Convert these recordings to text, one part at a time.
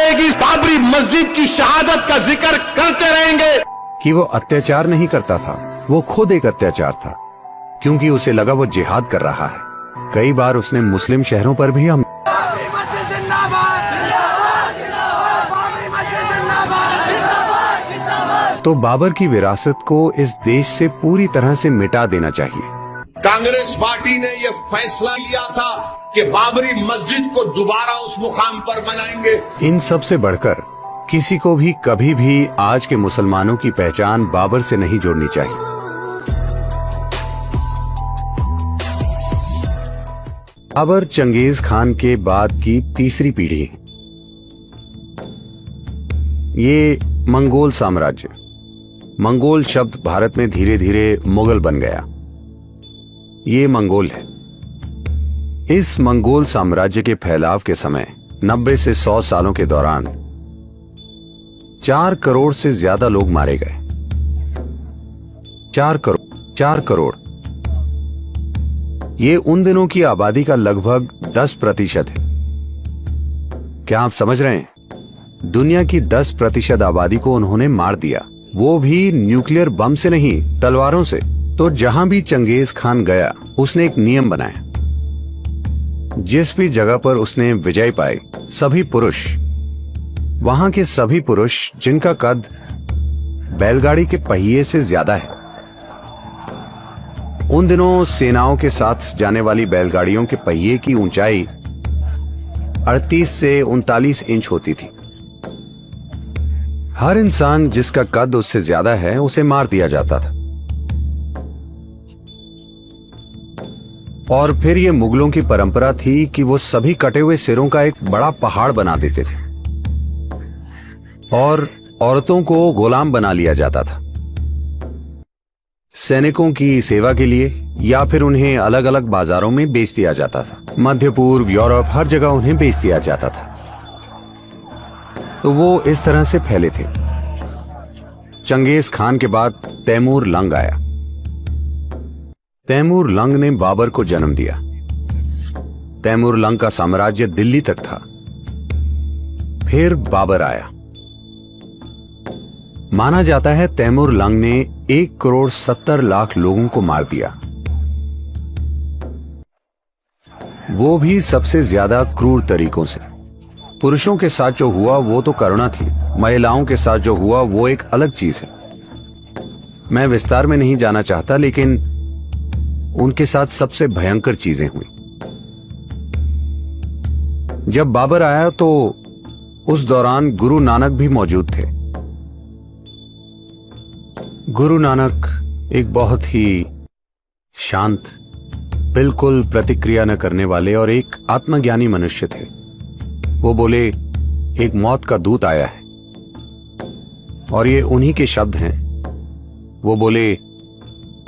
रहेगी, बाबरी मस्जिद की शहादत का जिक्र करते रहेंगे। कि वो अत्याचार नहीं करता था, वो खुद एक अत्याचार था, क्योंकि उसे लगा वो जिहाद कर रहा है। कई बार उसने मुस्लिम शहरों पर भी हम तो बाबर की विरासत को इस देश से पूरी तरह से मिटा देना चाहिए। कांग्रेस पार्टी ने यह फैसला लिया था कि बाबरी मस्जिद को दोबारा उस मुकाम पर बनाएंगे। इन सब से बढ़कर किसी को भी कभी भी आज के मुसलमानों की पहचान बाबर से नहीं जोड़नी चाहिए। बाबर चंगेज खान के बाद की तीसरी पीढ़ी। ये मंगोल साम्राज्य, मंगोल शब्द भारत में धीरे धीरे मुगल बन गया। ये मंगोल है। इस मंगोल साम्राज्य के फैलाव के समय 90 से 100 सालों के दौरान 4 करोड़ से ज्यादा लोग मारे गए। 4 करोड़। ये उन दिनों की आबादी का लगभग 10% है। क्या आप समझ रहे हैं? दुनिया की 10% आबादी को उन्होंने मार दिया, वो भी न्यूक्लियर बम से नहीं, तलवारों से। तो जहां भी चंगेज खान गया, उसने एक नियम बनाया। जिस भी जगह पर उसने विजय पाई, सभी पुरुष, वहां के सभी पुरुष जिनका कद बैलगाड़ी के पहिए से ज्यादा है। उन दिनों सेनाओं के साथ जाने वाली बैलगाड़ियों के पहिए की ऊंचाई 38 से 39 इंच होती थी। हर इंसान जिसका कद उससे ज्यादा है, उसे मार दिया जाता था। और फिर ये मुगलों की परंपरा थी कि वो सभी कटे हुए सिरों का एक बड़ा पहाड़ बना देते थे और औरतों को गुलाम बना लिया जाता था, सैनिकों की सेवा के लिए, या फिर उन्हें अलग अलग बाजारों में बेच दिया जाता था। मध्य पूर्व, यूरोप, हर जगह उन्हें बेच दिया जाता था। तो वो इस तरह से फैले थे। चंगेज खान के बाद तैमूर लंग आया। तैमूर लंग ने बाबर को जन्म दिया। तैमूर लंग का साम्राज्य दिल्ली तक था। फिर बाबर आया। माना जाता है तैमूर लंग ने 1 करोड़ 70 लाख लोगों को मार दिया, वो भी सबसे ज्यादा क्रूर तरीकों से। पुरुषों के साथ जो हुआ वो तो करुणा थी, महिलाओं के साथ जो हुआ वो एक अलग चीज है। मैं विस्तार में नहीं जाना चाहता, लेकिन उनके साथ सबसे भयंकर चीजें हुई। जब बाबर आया तो उस दौरान गुरु नानक भी मौजूद थे। गुरु नानक एक बहुत ही शांत, बिल्कुल प्रतिक्रिया न करने वाले और एक आत्मज्ञानी मनुष्य थे। वो बोले, एक मौत का दूत आया है, और ये उन्हीं के शब्द हैं। वो बोले,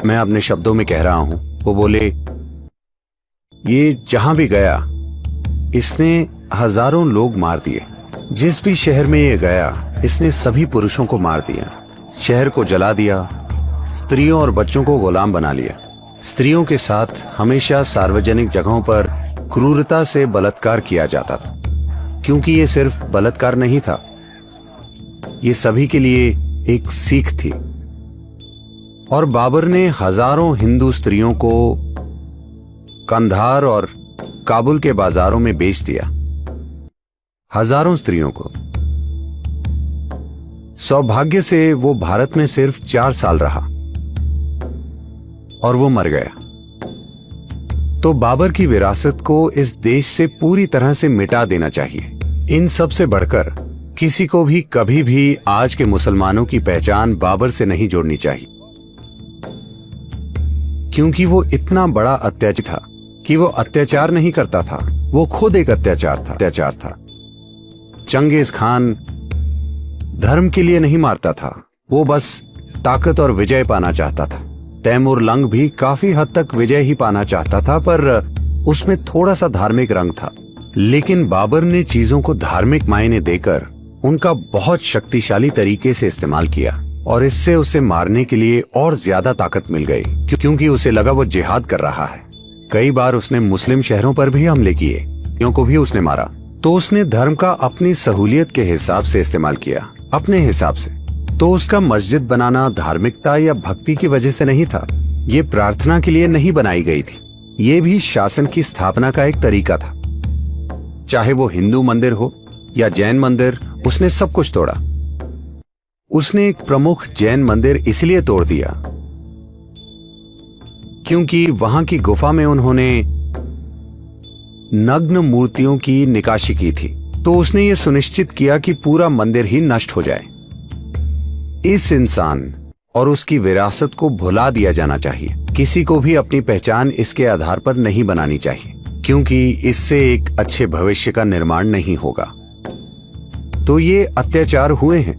मैं अपने शब्दों में कह रहा हूं, वो बोले, ये जहां भी गया इसने हजारों लोग मार दिए। जिस भी शहर में ये गया, इसने सभी पुरुषों को मार दिया, शहर को जला दिया, स्त्रियों और बच्चों को गुलाम बना लिया। स्त्रियों के साथ हमेशा सार्वजनिक जगहों पर क्रूरता से बलात्कार किया जाता था, क्योंकि ये सिर्फ बलात्कार नहीं था, ये सभी के लिए एक सीख थी। और बाबर ने हजारों हिंदू स्त्रियों को कंधार और काबुल के बाजारों में बेच दिया, हजारों स्त्रियों को। सौभाग्य से वो भारत में सिर्फ 4 साल रहा और वो मर गया। तो बाबर की विरासत को इस देश से पूरी तरह से मिटा देना चाहिए। इन सब से बढ़कर किसी को भी कभी भी आज के मुसलमानों की पहचान बाबर से नहीं जोड़नी चाहिए, क्योंकि वो इतना बड़ा अत्याचार था कि वो अत्याचार नहीं करता था, वो खुद एक अत्याचार था। चंगेज खान धर्म के लिए नहीं मारता था, वो बस ताकत और विजय पाना चाहता था। तैमूर लंग भी काफी हद तक विजय ही पाना चाहता था, पर उसमें थोड़ा सा धार्मिक रंग था। लेकिन बाबर ने चीजों को धार्मिक मायने देकर उनका बहुत शक्तिशाली तरीके से इस्तेमाल किया, और इससे उसे मारने के लिए और ज्यादा ताकत मिल गई, क्योंकि उसे लगा वो जिहाद कर रहा है। कई बार उसने मुस्लिम शहरों पर भी हमले किए, को भी उसने मारा। तो उसने धर्म का अपनी सहूलियत के हिसाब से इस्तेमाल किया, अपने हिसाब से। तो उसका मस्जिद बनाना धार्मिकता या भक्ति की वजह से नहीं था, ये प्रार्थना के लिए नहीं बनाई गई थी, ये भी शासन की स्थापना का एक तरीका था। चाहे वो हिंदू मंदिर हो या जैन मंदिर, उसने सब कुछ तोड़ा। उसने एक प्रमुख जैन मंदिर इसलिए तोड़ दिया क्योंकि वहां की गुफा में उन्होंने नग्न मूर्तियों की निकाशी की थी। तो उसने ये सुनिश्चित किया कि पूरा मंदिर ही नष्ट हो जाए। इस इंसान और उसकी विरासत को भुला दिया जाना चाहिए। किसी को भी अपनी पहचान इसके आधार पर नहीं बनानी चाहिए, क्योंकि इससे एक अच्छे भविष्य का निर्माण नहीं होगा। तो ये अत्याचार हुए हैं,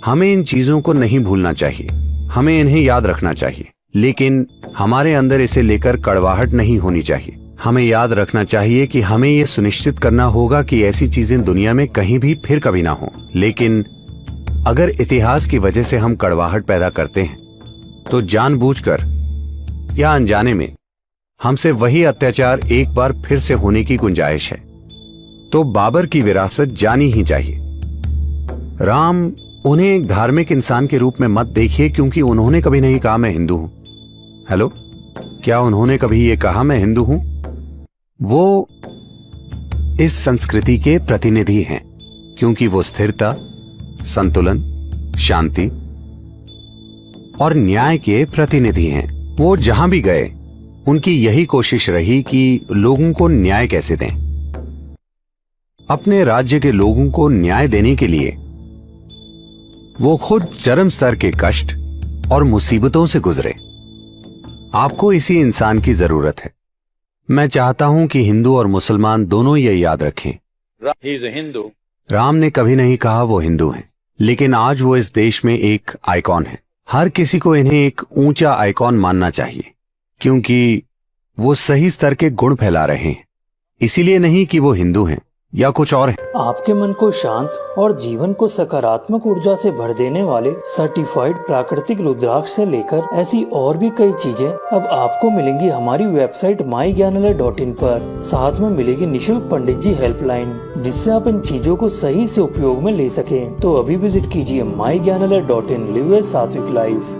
हमें इन चीजों को नहीं भूलना चाहिए, हमें इन्हें याद रखना चाहिए, लेकिन हमारे अंदर इसे लेकर कड़वाहट नहीं होनी चाहिए। हमें याद रखना चाहिए कि हमें यह सुनिश्चित करना होगा कि ऐसी चीजें दुनिया में कहीं भी फिर कभी ना हो। लेकिन अगर इतिहास की वजह से हम कड़वाहट पैदा करते हैं, तो जानबूझकर या अनजाने में हमसे वही अत्याचार एक बार फिर से होने की गुंजाइश है। तो बाबर की विरासत जानी ही चाहिए। राम, उन्हें एक धार्मिक इंसान के रूप में मत देखिए, क्योंकि उन्होंने कभी नहीं कहा मैं हिंदू हूं। हेलो, क्या उन्होंने कभी ये कहा मैं हिंदू हूं? वो इस संस्कृति के प्रतिनिधि हैं, क्योंकि वो स्थिरता, संतुलन, शांति और न्याय के प्रतिनिधि हैं। वो जहां भी गए, उनकी यही कोशिश रही कि लोगों को न्याय कैसे दें। अपने राज्य के लोगों को न्याय देने के लिए वो खुद चरम स्तर के कष्ट और मुसीबतों से गुजरे। आपको इसी इंसान की जरूरत है। मैं चाहता हूं कि हिंदू और मुसलमान दोनों ये याद रखें, He is a Hindu. Ram ने कभी नहीं कहा वो हिंदू हैं, लेकिन आज वो इस देश में एक आइकॉन है। हर किसी को इन्हें एक ऊंचा आइकॉन मानना चाहिए, क्योंकि वो सही स्तर के गुण फैला रहे हैं। इसीलिए नहीं कि वो हिंदू हैं या कुछ और है। आपके मन को शांत और जीवन को सकारात्मक ऊर्जा से भर देने वाले सर्टिफाइड प्राकृतिक रुद्राक्ष से लेकर ऐसी और भी कई चीजें अब आपको मिलेंगी हमारी वेबसाइट myGyanalaya.in पर। साथ में मिलेगी निशुल्क पंडित जी हेल्पलाइन, जिससे आप इन चीजों को सही से उपयोग में ले सकें। तो अभी विजिट कीजिए myGyanalaya.in। लिव ए सात्विक लाइफ।